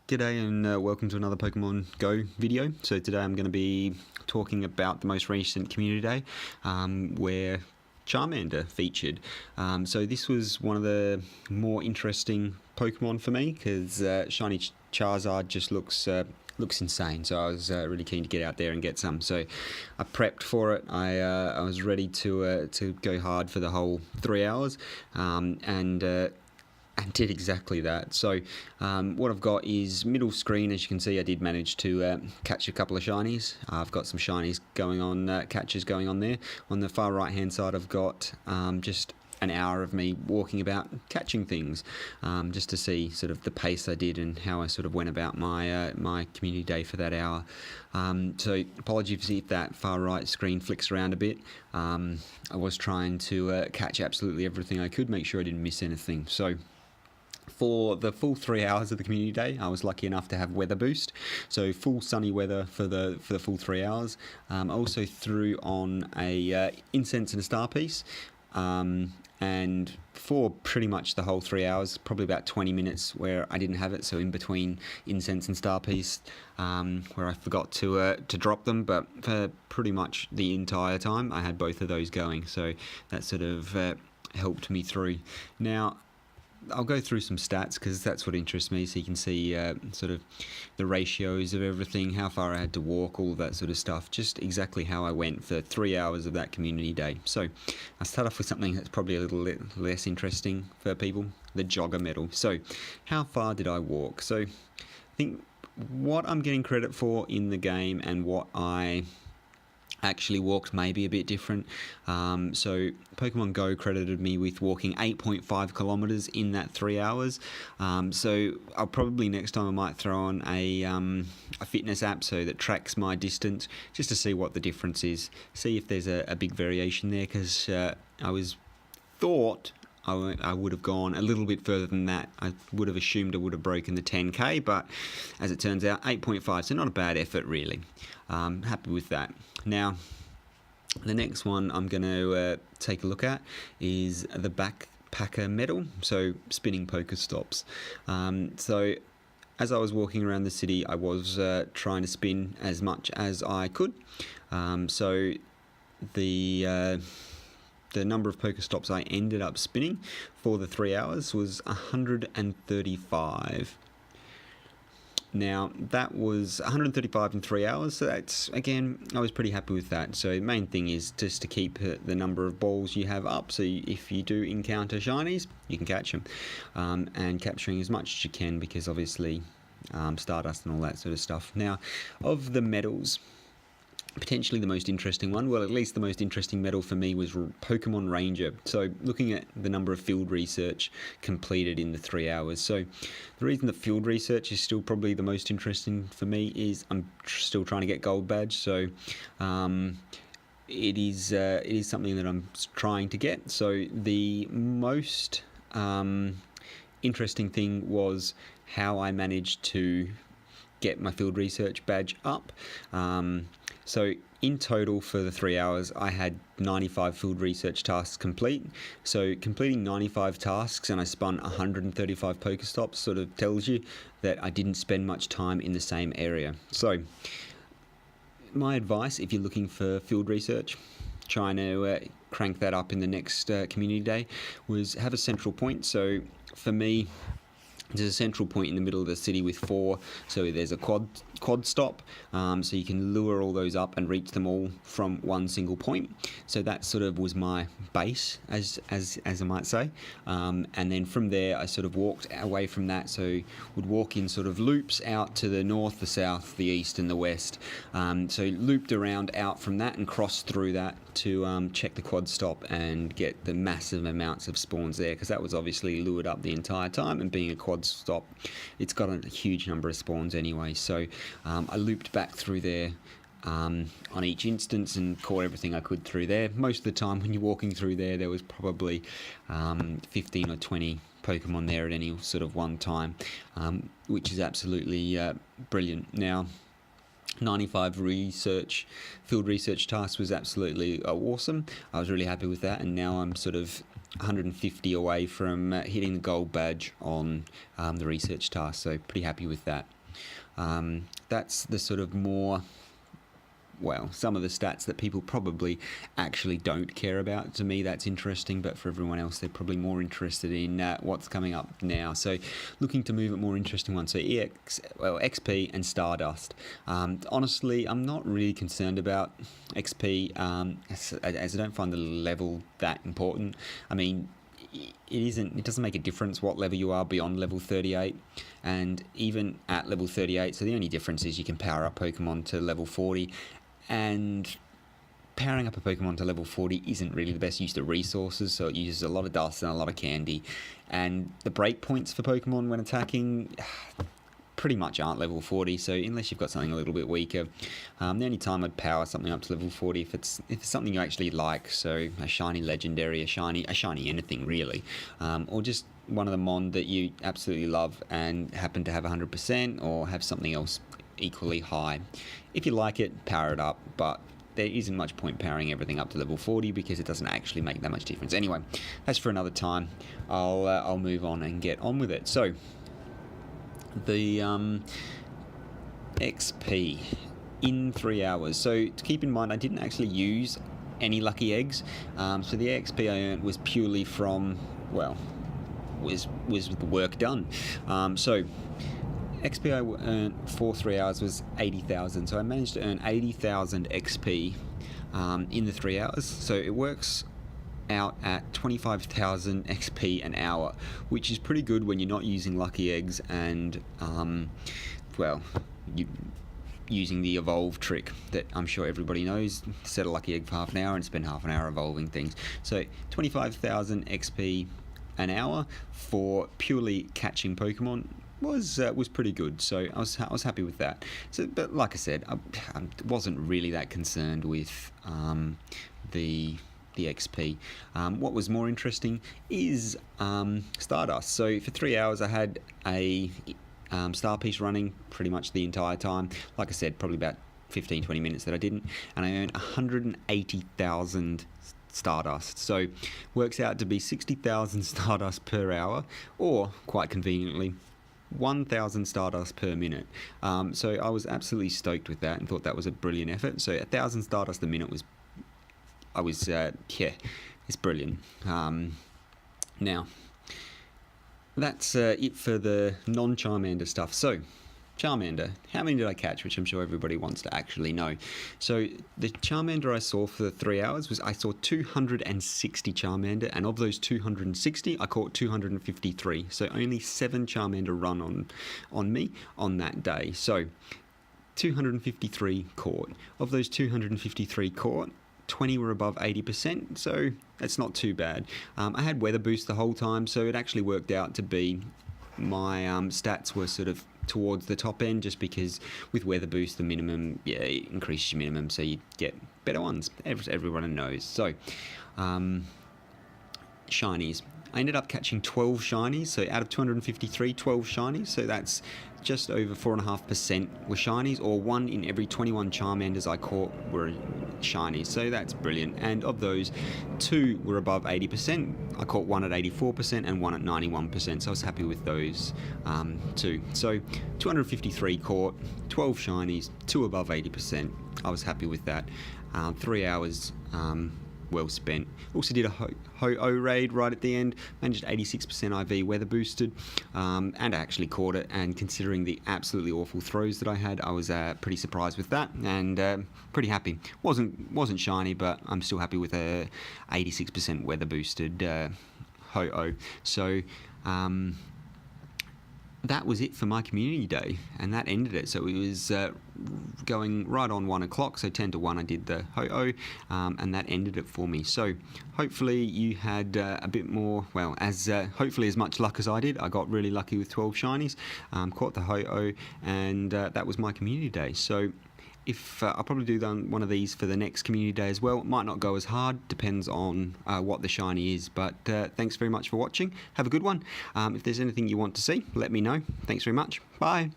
G'day and welcome to another Pokemon Go video. So today I'm going to be talking about the most recent community day where Charmander featured. So this was one of the more interesting Pokemon for me because shiny Charizard just looks insane. So I was really keen to get out there and get some. So I prepped for it. I was ready to go hard for the whole 3 hours and did exactly that. So what I've got is middle screen. As you can see, I did manage to catch a couple of shinies. I've got some shinies going on, catches going on there. On the far right hand side, I've got just an hour of me walking about catching things, just to see sort of the pace I did and how I sort of went about my my community day for that hour. So apologies if that far right screen flicks around a bit. I was trying to catch absolutely everything I could, make sure I didn't miss anything. So for the full 3 hours of the community day, I was lucky enough to have weather boost, so full sunny weather for the full 3 hours. I also threw on a incense and a star piece, and for pretty much the whole 3 hours, probably about 20 minutes where I didn't have it, so in between incense and star piece, where I forgot to drop them, but for pretty much the entire time I had both of those going, so that sort of helped me through. Now I'll go through some stats because that's what interests me, so you can see sort of the ratios of everything, how far I had to walk, all of that sort of stuff, just exactly how I went for 3 hours of that community day. So I'll start off with something that's probably a little less interesting for people, the jogger medal. So how far did I walk? So I think what I'm getting credit for in the game and what I actually walked may be a bit different. So Pokemon Go credited me with walking 8.5 kilometers in that 3 hours. So I'll probably next time I might throw on a fitness app so that tracks my distance, just to see what the difference is, see if there's a big variation there, because I thought I would have gone a little bit further than that. I would have assumed I would have broken the 10k, but as it turns out, 8.5, so not a bad effort really. Happy with that. Now, the next one I'm going to take a look at is the backpacker medal, so spinning Pokestops. So as I was walking around the city, I was trying to spin as much as I could. So the number of Pokestops I ended up spinning for the 3 hours was 135. Now, that was 135 in 3 hours, so that's, again, I was pretty happy with that. So the main thing is just to keep the number of balls you have up, so if you do encounter shinies, you can catch them. And capturing as much as you can, because obviously Stardust and all that sort of stuff. Now, of the medals, potentially the most interesting one, well, at least the most interesting medal for me, was Pokemon Ranger. So looking at the number of field research completed in the 3 hours. So the reason that field research is still probably the most interesting for me is I'm still trying to get gold badge. So it is something that I'm trying to get. So the most interesting thing was how I managed to get my field research badge up. So in total for the 3 hours, I had 95 field research tasks complete. So completing 95 tasks and I spun 135 Pokestops sort of tells you that I didn't spend much time in the same area. So my advice, if you're looking for field research, trying to crank that up in the next community day, was have a central point. So for me, there's a central point in the middle of the city with 4, so there's a quad stop, so you can lure all those up and reach them all from one single point. So that sort of was my base, as I might say, and then from there I sort of walked away from that, so would walk in sort of loops out to the north, the south, the east and the west. So looped around out from that and crossed through that to check the quad stop and get the massive amounts of spawns there, because that was obviously lured up the entire time, and being a quad stop, it's got a huge number of spawns anyway. So I looped back through there on each instance and caught everything I could through there. Most of the time when you're walking through there was probably 15 or 20 Pokemon there at any sort of one time, which is absolutely brilliant. Now, 95 field research tasks was absolutely awesome. I was really happy with that, and now I'm sort of 150 away from hitting the gold badge on the research task, so pretty happy with that. That's the sort of more, well, some of the stats that people probably actually don't care about. To me, that's interesting, but for everyone else, they're probably more interested in what's coming up now. So looking to move at more interesting ones. So XP and Stardust. Honestly, I'm not really concerned about XP as I don't find the level that important. I mean, it doesn't make a difference what level you are beyond level 38, and even at level 38, so the only difference is you can power up Pokemon to level 40, and powering up a Pokemon to level 40 isn't really the best use of resources, so it uses a lot of dust and a lot of candy, and the break points for Pokemon when attacking pretty much aren't level 40, so unless you've got something a little bit weaker, the only time I'd power something up to level 40 if it's something you actually like, so a shiny legendary, a shiny anything really, or just one of the mon that you absolutely love and happen to have 100% or have something else equally high. If you like it, power it up, but there isn't much point powering everything up to level 40 because it doesn't actually make that much difference. Anyway, that's for another time. I'll move on and get on with it. So the XP in 3 hours. So to keep in mind, I didn't actually use any lucky eggs. So the XP I earned was purely from, well, was the work done. So XP I earned for 3 hours was 80,000. So I managed to earn 80,000 XP in the 3 hours. So it works out at 25,000 XP an hour, which is pretty good when you're not using lucky eggs and, well, using the evolve trick that I'm sure everybody knows. Set a lucky egg for half an hour and spend half an hour evolving things. So 25,000 XP an hour for purely catching Pokemon was pretty good, so I was happy with that. So, but like I said, I wasn't really that concerned with the XP. What was more interesting is Stardust. So for 3 hours, I had a star piece running pretty much the entire time. Like I said, probably about 15-20 minutes that I didn't, and I earned 180,000 Stardust. So works out to be 60,000 Stardust per hour, or quite conveniently 1,000 Stardust per minute. So I was absolutely stoked with that and thought that was a brilliant effort. So 1,000 Stardust a minute was, it's brilliant. Now, that's it for the non-Charmander stuff. So, Charmander, how many did I catch? Which I'm sure everybody wants to actually know. So the Charmander I saw for the 3 hours was I saw 260 Charmander, and of those 260, I caught 253. So only 7 Charmander run on me on that day. So 253 caught. Of those 253 caught, 20 were above 80%, so that's not too bad. I had weather boost the whole time, so it actually worked out to be my stats were sort of towards the top end, just because with weather boost the minimum, it increases your minimum, so you get better ones. Everyone knows. So shinies, I ended up catching 12 shinies, so out of 253, 12 shinies, so that's just over 4.5% were shinies, or 1 in every 21 Charmanders I caught were shinies, so that's brilliant. And of those, 2 were above 80%. I caught 1 at 84% and 1 at 91%, so I was happy with those too. So 253 caught, 12 shinies, 2 above 80%. I was happy with that. 3 hours well spent. Also did a Ho-Oh raid right at the end, managed 86% IV weather boosted, and I actually caught it, and considering the absolutely awful throws that I had, I was pretty surprised with that, and pretty happy. Wasn't shiny, but I'm still happy with a 86% weather boosted Ho-Oh. So that was it for my community day, and that ended it. So it was going right on 1 o'clock, so 10 to 1 I did the Ho-Oh, and that ended it for me. So hopefully you had a bit more, well, hopefully as much luck as I did. I got really lucky with 12 shinies, caught the Ho-Oh, and that was my community day. So if I'll probably do one of these for the next community day as well. It might not go as hard, depends on what the shiny is, but thanks very much for watching. Have a good one. If there's anything you want to see, let me know. Thanks very much. Bye.